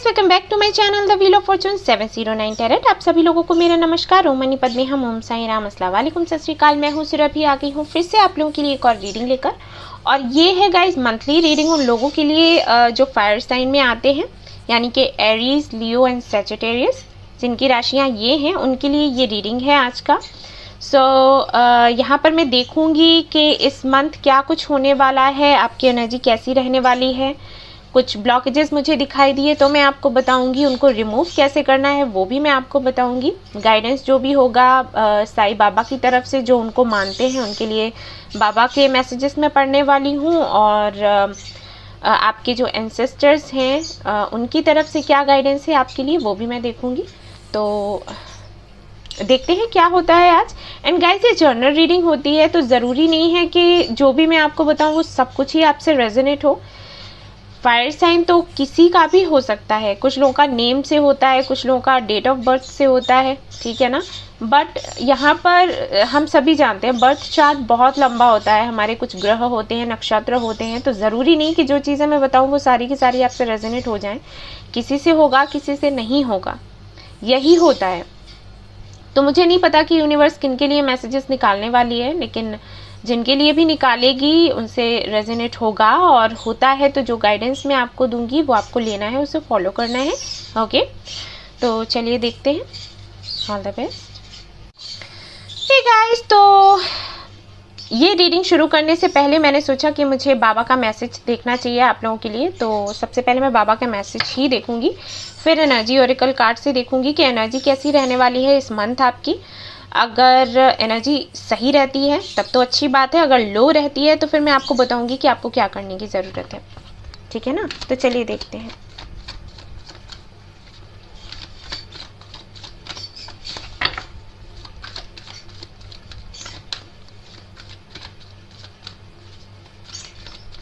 Guys, welcome back to my channel the wheel of fortune 709 tarot. आप सभी लोगों को मेरा नमस्कार। ओम मनी पद्मे हम ओम साई राम अस्सलाम वालेकुम सत श्री अकाल। मैं हूँ सुरभि, आ गई हूँ फिर से आप लोगों के लिए एक और रीडिंग लेकर। और ये है गाइस मंथली रीडिंग उन लोगों के लिए जो फायर साइन में आते हैं, यानी कि एरीज, लियो एंड सैजिटेरियस, जिनकी राशियाँ ये हैं, उनके लिए ये रीडिंग है आज का। यहाँ पर मैं देखूंगी कि इस मंथ क्या कुछ होने वाला है, आपकी एनर्जी कैसी रहने वाली है। कुछ ब्लॉकेजेस मुझे दिखाई दिए तो मैं आपको बताऊंगी, उनको रिमूव कैसे करना है वो भी मैं आपको बताऊंगी। गाइडेंस जो भी होगा साईं बाबा की तरफ से, जो उनको मानते हैं उनके लिए बाबा के मैसेजेस मैं पढ़ने वाली हूँ। और आपके जो एंसेस्टर्स हैं उनकी तरफ से क्या गाइडेंस है आपके लिए वो भी मैं देखूंगी। तो देखते हैं क्या होता है आज। एंड गाइस, ये जर्नल रीडिंग होती है तो ज़रूरी नहीं है कि जो भी मैं आपको बताऊँ वो सब कुछ ही आपसे रेजोनेट हो। फायर साइन तो किसी का भी हो सकता है, कुछ लोगों का नेम से होता है, कुछ लोगों का डेट ऑफ बर्थ से होता है, ठीक है ना। बट यहाँ पर हम सभी जानते हैं बर्थ चार्ट बहुत लंबा होता है, हमारे कुछ ग्रह होते हैं, नक्षत्र होते हैं, तो ज़रूरी नहीं कि जो चीज़ें मैं बताऊँ वो सारी की सारी आपसे रेजोनेट हो जाएं। किसी से होगा, किसी से नहीं होगा, यही होता है। तो मुझे नहीं पता कि यूनिवर्स किन के लिए मैसेजेस निकालने वाली है, लेकिन जिनके लिए भी निकालेगी उनसे रेजोनेट होगा। और होता है तो जो गाइडेंस मैं आपको दूंगी वो आपको लेना है, उसे फॉलो करना है। ओके, तो चलिए देखते हैं। All the best. Hey guys, तो ये रीडिंग शुरू करने से पहले मैंने सोचा कि मुझे बाबा का मैसेज देखना चाहिए आप लोगों के लिए। तो सबसे पहले मैं बाबा का मैसेज ही देखूंगी, फिर एनर्जी ओरेकल कार्ड से देखूंगी कि एनर्जी कैसी रहने वाली है इस मंथ आपकी। अगर एनर्जी सही रहती है तब तो अच्छी बात है, अगर लो रहती है तो फिर मैं आपको बताऊंगी कि आपको क्या करने की ज़रूरत है, ठीक है ना। तो चलिए देखते हैं।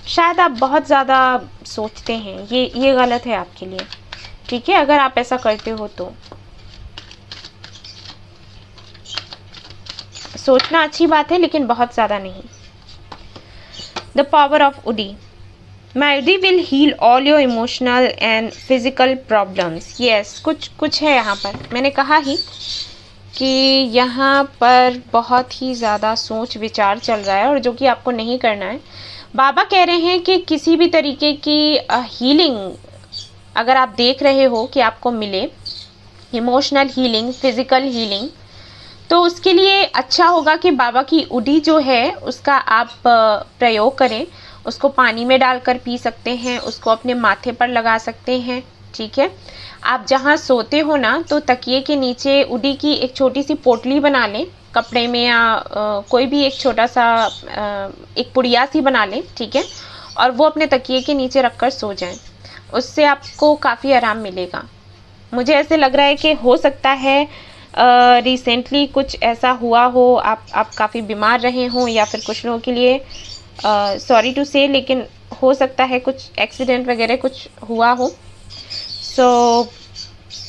शायद आप बहुत ज़्यादा सोचते हैं, ये गलत है आपके लिए, ठीक है। अगर आप ऐसा करते हो तो सोचना अच्छी बात है, लेकिन बहुत ज़्यादा नहीं। द पावर ऑफ उडी। माई उडी will heal all your emotional and physical problems. Yes, कुछ है यहाँ पर। मैंने कहा ही कि यहाँ पर बहुत ही ज़्यादा सोच विचार चल रहा है और जो कि आपको नहीं करना है। बाबा कह रहे हैं कि किसी भी तरीके की हीलिंग अगर आप देख रहे हो कि आपको मिले, इमोशनल हीलिंग, फिजिकल हीलिंग, तो उसके लिए अच्छा होगा कि बाबा की उडी जो है उसका आप प्रयोग करें। उसको पानी में डालकर पी सकते हैं, उसको अपने माथे पर लगा सकते हैं, ठीक है। आप जहाँ सोते हो ना, तो तकिए के नीचे उडी की एक छोटी सी पोटली बना लें, कपड़े में या कोई भी एक छोटा सा एक पुड़िया सी बना लें, ठीक है। और वो अपने तकिए के नीचे रखकर सो जाएं, उससे आपको काफ़ी आराम मिलेगा। मुझे ऐसे लग रहा है कि हो सकता है रिसेंटली कुछ ऐसा हुआ हो, आप काफ़ी बीमार रहे हों, या फिर कुछ लोगों के लिए सॉरी टू से, लेकिन हो सकता है कुछ एक्सीडेंट वगैरह कुछ हुआ हो। सो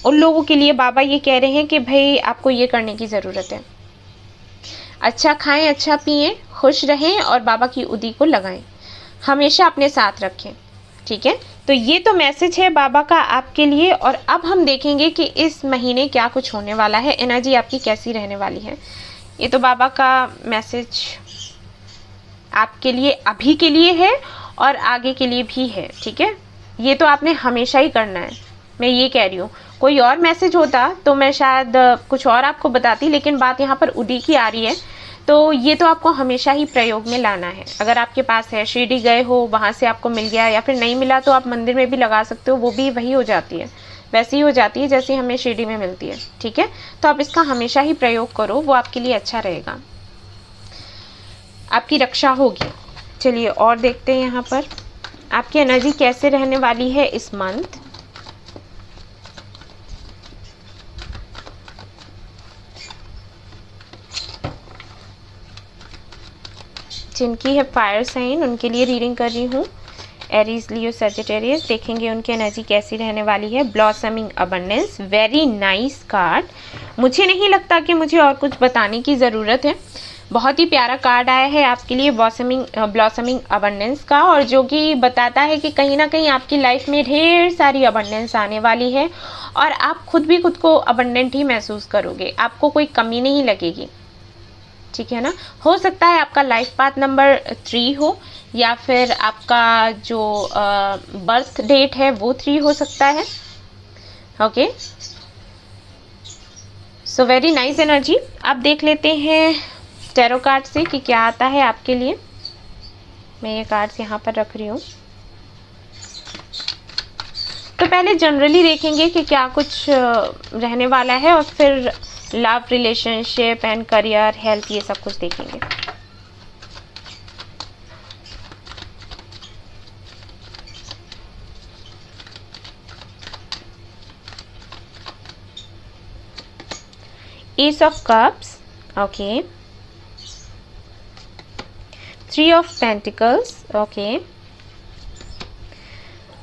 उन लोगों के लिए बाबा ये कह रहे हैं कि भाई आपको ये करने की ज़रूरत है। अच्छा खाएं, अच्छा पिएं, खुश रहें और बाबा की उदी को लगाएं, हमेशा अपने साथ रखें, ठीक है। तो ये तो मैसेज है बाबा का आपके लिए। और अब हम देखेंगे कि इस महीने क्या कुछ होने वाला है, एनर्जी आपकी कैसी रहने वाली है। ये तो बाबा का मैसेज आपके लिए अभी के लिए है और आगे के लिए भी है, ठीक है। ये तो आपने हमेशा ही करना है, मैं ये कह रही हूँ। कोई और मैसेज होता तो मैं शायद कुछ और आपको बताती, लेकिन बात यहाँ पर उडी की आ रही है, तो ये तो आपको हमेशा ही प्रयोग में लाना है। अगर आपके पास है, शिरडी गए हो, वहाँ से आपको मिल गया, या फिर नहीं मिला तो आप मंदिर में भी लगा सकते हो, वो भी वही हो जाती है, वैसी ही हो जाती है जैसे हमें शिरडी में मिलती है, ठीक है। तो आप इसका हमेशा ही प्रयोग करो, वो आपके लिए अच्छा रहेगा, आपकी रक्षा होगी। चलिए और देखते हैं यहाँ पर आपकी एनर्जी कैसे रहने वाली है इस मंथ। जिनकी है फायर साइन उनके लिए रीडिंग कर रही हूँ, एरीज, लियो, सैजिटेरियस। देखेंगे उनकी एनर्जी कैसी रहने वाली है। Blossoming abundance, very nice card. मुझे नहीं लगता कि मुझे और कुछ बताने की ज़रूरत है। बहुत ही प्यारा कार्ड आया है आपके लिए ब्लॉसमिंग अबंडेंस का, और जो कि बताता है कि कहीं ना कहीं आपकी लाइफ में ढेर सारी अबंडेंस आने वाली है और आप खुद भी खुद को अबंडेंट ही महसूस करोगे, आपको कोई कमी नहीं लगेगी। ठीक है ना। हो सकता है आपका लाइफ पाथ नंबर 3 हो, या फिर आपका जो बर्थ डेट है वो 3 हो सकता है। Okay, so very nice energy. अब देख लेते हैं टैरो कार्ड से कि क्या आता है आपके लिए। मैं ये कार्ड्स यहाँ पर रख रही हूँ। तो पहले जनरली देखेंगे कि क्या कुछ रहने वाला है, और फिर love, relationship and career, health, ये सब कुछ देखेंगे। S of cups, okay, 3 of pentacles, okay,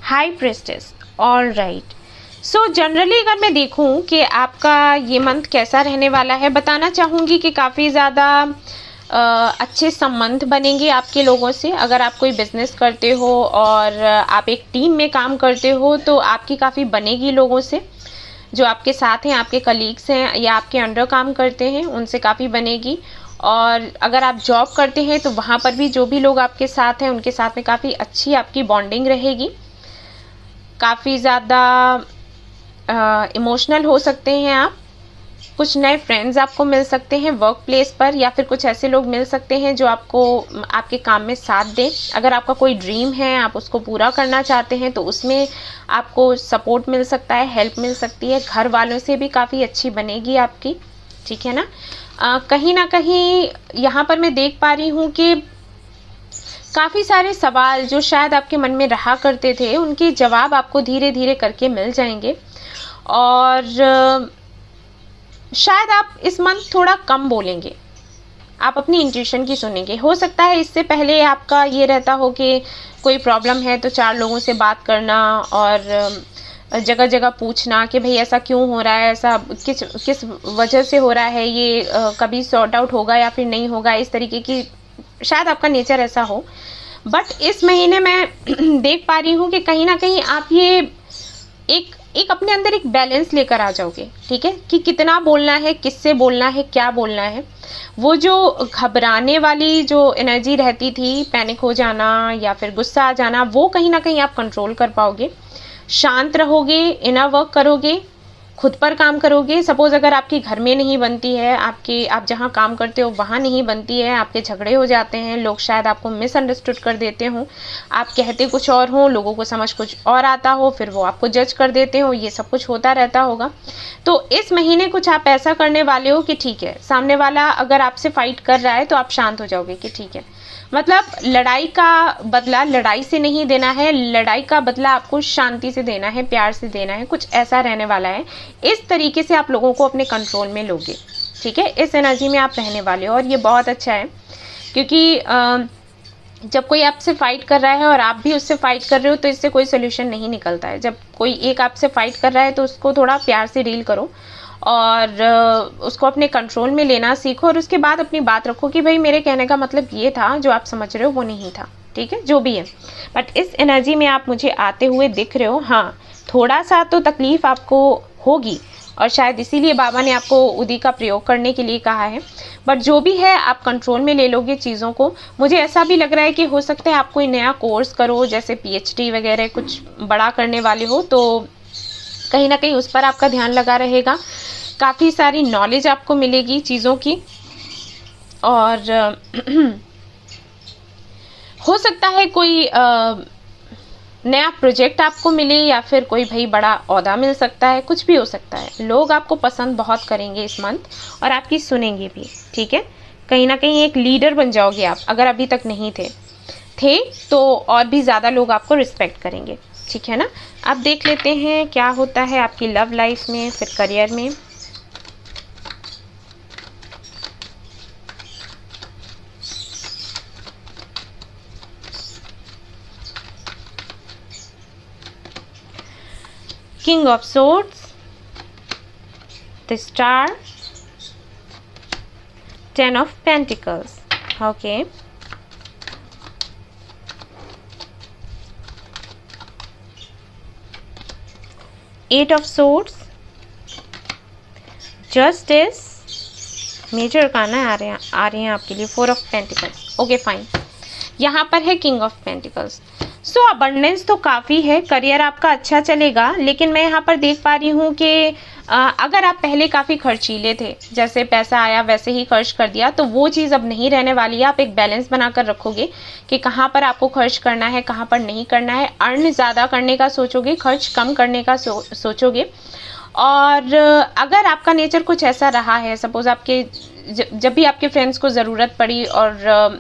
high प्रेस्टेस, all right. So generally अगर मैं देखूं कि आपका ये मंथ कैसा रहने वाला है, बताना चाहूँगी कि काफ़ी ज़्यादा अच्छे संबंध बनेंगे आपके लोगों से। अगर आप कोई बिजनेस करते हो और आप एक टीम में काम करते हो तो आपकी काफ़ी बनेगी लोगों से, जो आपके साथ हैं, आपके कलीग्स हैं या आपके अंडर काम करते हैं, उनसे काफ़ी बनेगी। और अगर आप जॉब करते हैं तो वहाँ पर भी जो भी लोग आपके साथ हैं उनके साथ में काफ़ी अच्छी आपकी बॉन्डिंग रहेगी। काफ़ी ज़्यादा इमोशनल हो सकते हैं आप। कुछ नए फ्रेंड्स आपको मिल सकते हैं वर्क प्लेस पर, या फिर कुछ ऐसे लोग मिल सकते हैं जो आपको आपके काम में साथ दें। अगर आपका कोई ड्रीम है, आप उसको पूरा करना चाहते हैं, तो उसमें आपको सपोर्ट मिल सकता है, हेल्प मिल सकती है। घर वालों से भी काफ़ी अच्छी बनेगी आपकी। ठीक है ना। कहीं ना कहीं यहाँ पर मैं देख पा रही हूँ कि काफ़ी सारे सवाल जो शायद आपके मन में रहा करते थे, उनके जवाब आपको धीरे धीरे करके मिल जाएंगे। और शायद आप इस मंथ थोड़ा कम बोलेंगे, आप अपनी इंट्यूशन की सुनेंगे। हो सकता है इससे पहले आपका ये रहता हो कि कोई प्रॉब्लम है तो 4 लोगों से बात करना और जगह जगह पूछना कि भाई ऐसा क्यों हो रहा है, ऐसा किस वजह से हो रहा है, ये कभी सॉर्ट आउट होगा या फिर नहीं होगा, इस तरीके की शायद आपका नेचर ऐसा हो। बट इस महीने मैं देख पा रही हूँ कि कहीं ना कहीं आप ये एक अपने अंदर एक बैलेंस लेकर आ जाओगे। ठीक है, कि कितना बोलना है, किससे बोलना है, क्या बोलना है। वो जो घबराने वाली जो एनर्जी रहती थी, पैनिक हो जाना या फिर गुस्सा आ जाना, वो कहीं ना कहीं आप कंट्रोल कर पाओगे। शांत रहोगे, इनर वर्क करोगे, खुद पर काम करोगे। सपोज अगर आपकी घर में नहीं बनती है, आप जहाँ काम करते हो वहाँ नहीं बनती है, आपके झगड़े हो जाते हैं, लोग शायद आपको मिसअंडरस्टूड कर देते हो, आप कहते कुछ और हो, लोगों को समझ कुछ और आता हो, फिर वो आपको जज कर देते हो, ये सब कुछ होता रहता होगा। तो इस महीने कुछ आप ऐसा करने वाले हो कि ठीक है, सामने वाला अगर आपसे फाइट कर रहा है तो आप शांत हो जाओगे कि ठीक है, मतलब लड़ाई का बदला लड़ाई से नहीं देना है, लड़ाई का बदला आपको शांति से देना है, प्यार से देना है, कुछ ऐसा रहने वाला है। इस तरीके से आप लोगों को अपने कंट्रोल में लोगे। ठीक है, इस एनर्जी में आप रहने वाले हो और ये बहुत अच्छा है, क्योंकि जब कोई आपसे फाइट कर रहा है और आप भी उससे फाइट कर रहे हो तो इससे कोई सोल्यूशन नहीं निकलता है। जब कोई एक आपसे फाइट कर रहा है तो उसको थोड़ा प्यार से डील करो और उसको अपने कंट्रोल में लेना सीखो, और उसके बाद अपनी बात रखो कि भाई मेरे कहने का मतलब ये था, जो आप समझ रहे हो वो नहीं था। ठीक है, जो भी है, बट इस एनर्जी में आप मुझे आते हुए दिख रहे हो। हाँ, थोड़ा सा तो तकलीफ आपको होगी और शायद इसीलिए बाबा ने आपको उदी का प्रयोग करने के लिए कहा है, बट जो भी है आप कंट्रोल में ले लोगे चीज़ों को। मुझे ऐसा भी लग रहा है कि हो सकता है आप कोई नया कोर्स करो, जैसे PhD वगैरह कुछ बड़ा करने वाले हो, तो कहीं ना कहीं उस पर आपका ध्यान लगा रहेगा। काफ़ी सारी नॉलेज आपको मिलेगी चीज़ों की, और हो सकता है कोई नया प्रोजेक्ट आपको मिले, या फिर कोई भाई बड़ा ओहदा मिल सकता है, कुछ भी हो सकता है। लोग आपको पसंद बहुत करेंगे इस मंथ और आपकी सुनेंगे भी। ठीक है, कहीं ना कहीं एक लीडर बन जाओगे आप, अगर अभी तक नहीं थे तो और भी ज़्यादा लोग आपको रिस्पेक्ट करेंगे। ठीक है ना। अब देख लेते हैं क्या होता है आपकी लव लाइफ में, फिर करियर में। King of Swords, the Star, 10 of Pentacles. Okay. 8 of Swords. Justice. Major arcana आ रहे हैं आपके लिए. 4 of Pentacles. Okay fine. यहाँ पर है king of pentacles. So abundance तो काफ़ी है, करियर आपका अच्छा चलेगा, लेकिन मैं यहाँ पर देख पा रही हूँ कि अगर आप पहले काफ़ी खर्चीले थे, जैसे पैसा आया वैसे ही खर्च कर दिया, तो वो चीज़ अब नहीं रहने वाली है. आप एक बैलेंस बनाकर रखोगे कि कहाँ पर आपको खर्च करना है, कहाँ पर नहीं करना है. अर्न ज़्यादा करने का सोचोगे, खर्च कम करने का सोचोगे. और अगर आपका नेचर कुछ ऐसा रहा है, सपोज आपके जब भी आपके फ्रेंड्स को ज़रूरत पड़ी और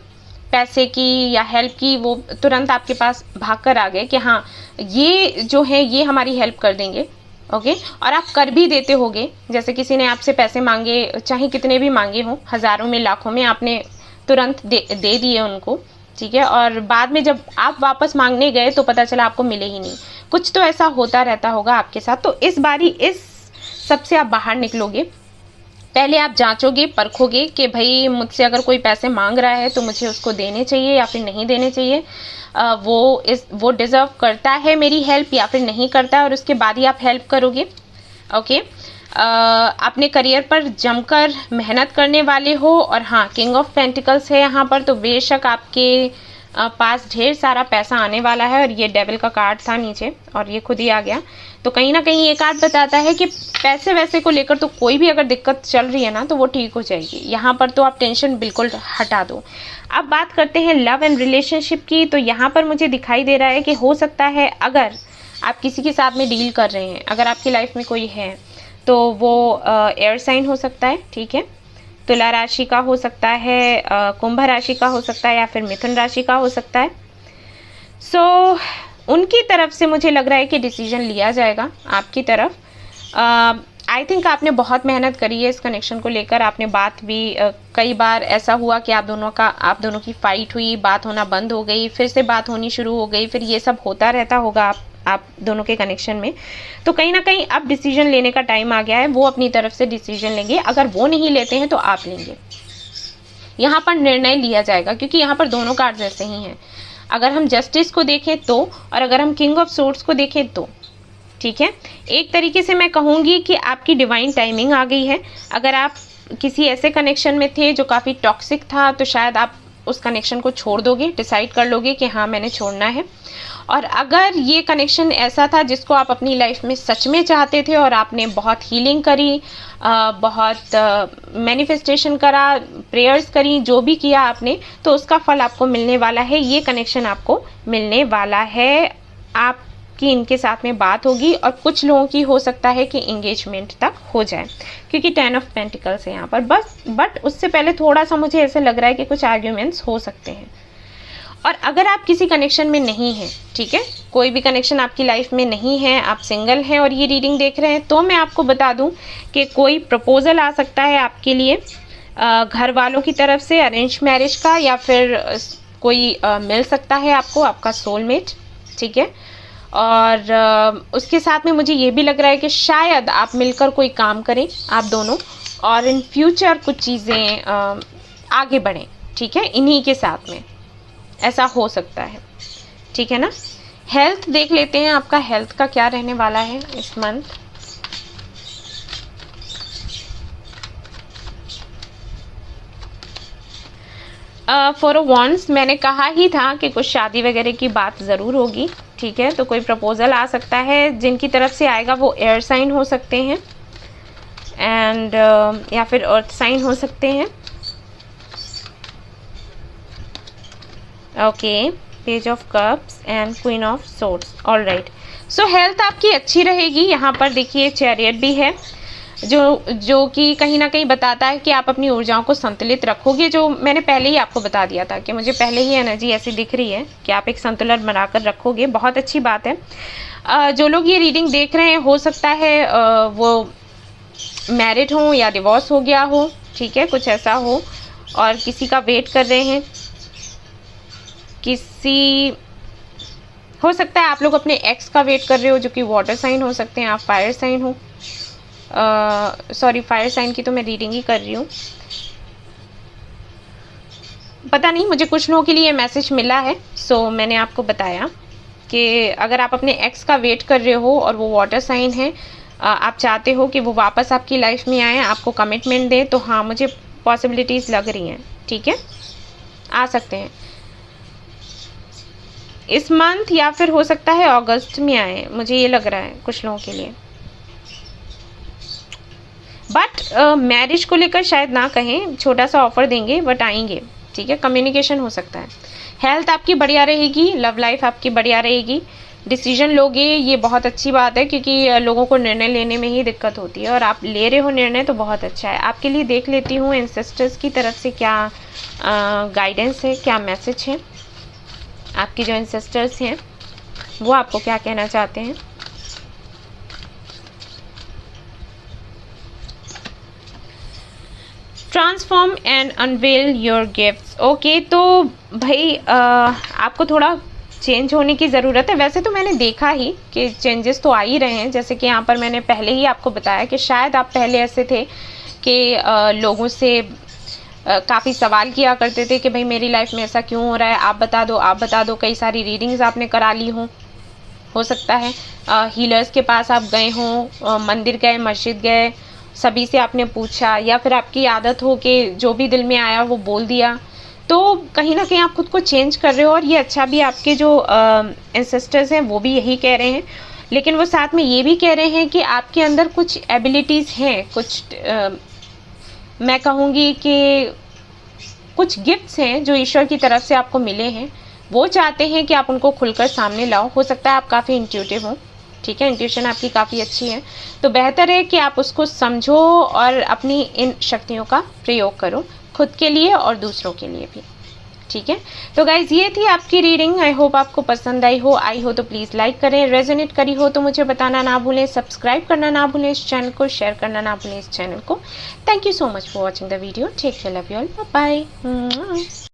पैसे की या हेल्प की, वो तुरंत आपके पास भाग कर आ गए कि हाँ ये जो है ये हमारी हेल्प कर देंगे. ओके. और आप कर भी देते होगे. जैसे किसी ने आपसे पैसे मांगे, चाहे कितने भी मांगे हों, हज़ारों में लाखों में, आपने तुरंत दे दिए उनको. ठीक है. और बाद में जब आप वापस मांगने गए तो पता चला आपको मिले ही नहीं. कुछ तो ऐसा होता रहता होगा आपके साथ. तो इस बारी इस सबसे आप बाहर निकलोगे. पहले आप जांचोगे, परखोगे कि भाई मुझसे अगर कोई पैसे मांग रहा है तो मुझे उसको देने चाहिए या फिर नहीं देने चाहिए. वो डिज़र्व करता है मेरी हेल्प या फिर नहीं करता है, और उसके बाद ही आप हेल्प करोगे. ओके. अपने करियर पर जमकर मेहनत करने वाले हो. और हाँ, किंग ऑफ पेंटिकल्स है यहाँ पर, तो बेशक आपके पास ढेर सारा पैसा आने वाला है. और ये डेविल का कार्ड था नीचे और ये खुद ही आ गया. तो कहीं ना कहीं ये कार्ड बताता है कि पैसे वैसे को लेकर तो कोई भी अगर दिक्कत चल रही है ना, तो वो ठीक हो जाएगी. यहाँ पर तो आप टेंशन बिल्कुल हटा दो. अब बात करते हैं लव एंड रिलेशनशिप की. तो यहाँ पर मुझे दिखाई दे रहा है कि हो सकता है अगर आप किसी के साथ में डील कर रहे हैं, अगर आपकी लाइफ में कोई है, तो वो एयर साइन हो सकता है. ठीक है. तुला राशि का हो सकता है, कुंभ राशि का हो सकता है, या फिर मिथुन राशि का हो सकता है. सो उनकी तरफ से मुझे लग रहा है कि डिसीजन लिया जाएगा आपकी तरफ. आई थिंक आपने बहुत मेहनत करी है इस कनेक्शन को लेकर. आपने बात भी कई बार ऐसा हुआ कि आप दोनों की फाइट हुई, बात होना बंद हो गई, फिर से बात होनी शुरू हो गई, फिर ये सब होता रहता होगा आप दोनों के कनेक्शन में. तो कहीं ना कहीं अब डिसीजन लेने का टाइम आ गया है. वो अपनी तरफ से डिसीजन लेंगे. अगर वो नहीं लेते हैं तो आप लेंगे. यहाँ पर निर्णय लिया जाएगा, क्योंकि यहाँ पर दोनों कार्ड्स ऐसे ही हैं. अगर हम जस्टिस को देखें तो, और अगर हम किंग ऑफ सोर्ड्स को देखें तो. ठीक है. एक तरीके से मैं कहूँगी कि आपकी डिवाइन टाइमिंग आ गई है. अगर आप किसी ऐसे कनेक्शन में थे जो काफ़ी टॉक्सिक था, तो शायद आप उस कनेक्शन को छोड़ दोगे, डिसाइड कर लोगे कि हाँ मैंने छोड़ना है. और अगर ये कनेक्शन ऐसा था जिसको आप अपनी लाइफ में सच में चाहते थे और आपने बहुत हीलिंग करी, बहुत मैनिफेस्टेशन करा, प्रेयर्स करी, जो भी किया आपने, तो उसका फल आपको मिलने वाला है. ये कनेक्शन आपको मिलने वाला है. आपकी इनके साथ में बात होगी, और कुछ लोगों की हो सकता है कि एंगेजमेंट तक हो जाए, क्योंकि 10 ऑफ पेंटिकल्स है यहाँ पर. बट उससे पहले थोड़ा सा मुझे ऐसे लग रहा है कि कुछ आर्ग्यूमेंट्स हो सकते हैं. और अगर आप किसी कनेक्शन में नहीं हैं, ठीक है, कोई भी कनेक्शन आपकी लाइफ में नहीं है, आप सिंगल हैं और ये रीडिंग देख रहे हैं, तो मैं आपको बता दूं कि कोई प्रपोजल आ सकता है आपके लिए घर वालों की तरफ से, अरेंज मैरिज का, या फिर कोई मिल सकता है आपको, आपका सोलमेट. ठीक है. और उसके साथ में मुझे ये भी लग रहा है कि शायद आप मिलकर कोई काम करें आप दोनों, और इन फ्यूचर कुछ चीज़ें आगे बढ़ें. ठीक है. इन्हीं के साथ में ऐसा हो सकता है. ठीक है ना. हेल्थ देख लेते हैं, आपका हेल्थ का क्या रहने वाला है इस मंथ. फॉर अ वॉन्स, मैंने कहा ही था कि कुछ शादी वगैरह की बात ज़रूर होगी. ठीक है. तो कोई प्रपोजल आ सकता है. जिनकी तरफ से आएगा वो एयर साइन हो सकते हैं, एंड या फिर अर्थ साइन हो सकते हैं. Okay. Page of cups and queen of swords. All right. So health आपकी अच्छी रहेगी. यहाँ पर देखिए चैरियट भी है, जो कि कहीं ना कहीं बताता है कि आप अपनी ऊर्जाओं को संतुलित रखोगे. जो मैंने पहले ही आपको बता दिया था कि मुझे पहले ही एनर्जी ऐसी दिख रही है कि आप एक संतुलन बनाकर रखोगे. बहुत अच्छी बात है. जो लोग ये रीडिंग देख रहे हैं, हो सकता है वो मैरिड हो या डिवोर्स हो गया हो. ठीक है. कुछ ऐसा हो, और किसी का वेट कर रहे हैं. हो सकता है आप लोग अपने एक्स का वेट कर रहे हो, जो कि वाटर साइन हो सकते हैं, आप फायर साइन हो. सॉरी, फायर साइन की तो मैं रीडिंग ही कर रही हूँ. पता नहीं, मुझे कुछ लोगों के लिए मैसेज मिला है, सो मैंने आपको बताया कि अगर आप अपने एक्स का वेट कर रहे हो और वो वाटर साइन है, आप चाहते हो कि वो वापस आपकी लाइफ में आए, आपको कमिटमेंट दें, तो हाँ मुझे पॉसिबिलिटीज़ लग रही हैं, ठीक है, आ सकते हैं इस मंथ या फिर हो सकता है अगस्त में आए, मुझे ये लग रहा है कुछ लोगों के लिए। बट मैरिज को लेकर शायद ना कहें, छोटा सा ऑफर देंगे बट आएंगे, ठीक है, कम्युनिकेशन हो सकता है। हेल्थ आपकी बढ़िया रहेगी, लव लाइफ आपकी बढ़िया रहेगी, डिसीजन लोगे, ये बहुत अच्छी बात है, क्योंकि लोगों को निर्णय लेने में ही दिक्कत होती है और आप ले रहे हो निर्णय तो बहुत अच्छा है। आपके लिए देख लेती हूँ एंसेस्टर्स की तरफ से क्या गाइडेंस है, क्या मैसेज है, आपके जो एंसेस्टर्स हैं वो आपको क्या कहना चाहते हैं। Transform and unveil your gifts. Okay, तो भाई आपको थोड़ा चेंज होने की ज़रूरत है। वैसे तो मैंने देखा ही कि चेंजेस तो आ ही रहे हैं, जैसे कि यहाँ पर मैंने पहले ही आपको बताया कि शायद आप पहले ऐसे थे कि लोगों से काफ़ी सवाल किया करते थे कि भाई मेरी लाइफ में ऐसा क्यों हो रहा है, आप बता दो, आप बता दो। कई सारी रीडिंग्स आपने करा ली हो सकता है हीलर्स के पास आप गए हों, मंदिर गए, मस्जिद गए, सभी से आपने पूछा, या फिर आपकी आदत हो कि जो भी दिल में आया वो बोल दिया। तो कहीं ना कहीं आप खुद को चेंज कर रहे हो और ये अच्छा भी, आपके जो एंसेस्टर्स हैं वो भी यही कह रहे हैं, लेकिन वो साथ में ये भी कह रहे हैं कि आपके अंदर कुछ एबिलिटीज़ हैं, कुछ मैं कहूँगी कि कुछ गिफ्ट्स हैं जो ईश्वर की तरफ से आपको मिले हैं, वो चाहते हैं कि आप उनको खुलकर सामने लाओ। हो सकता है आप काफ़ी इंट्यूटिव हो, ठीक है, इंट्यूशन आपकी काफ़ी अच्छी है, तो बेहतर है कि आप उसको समझो और अपनी इन शक्तियों का प्रयोग करो, खुद के लिए और दूसरों के लिए भी, ठीक है। तो गाइज ये थी आपकी रीडिंग, आई होप आपको पसंद आई हो तो प्लीज़ लाइक करें, रेजोनेट करी हो तो मुझे बताना ना भूलें, सब्सक्राइब करना ना भूलें इस चैनल को, शेयर करना ना भूलें इस चैनल को। Thank you so much for watching the video, take care, love you all, bye bye.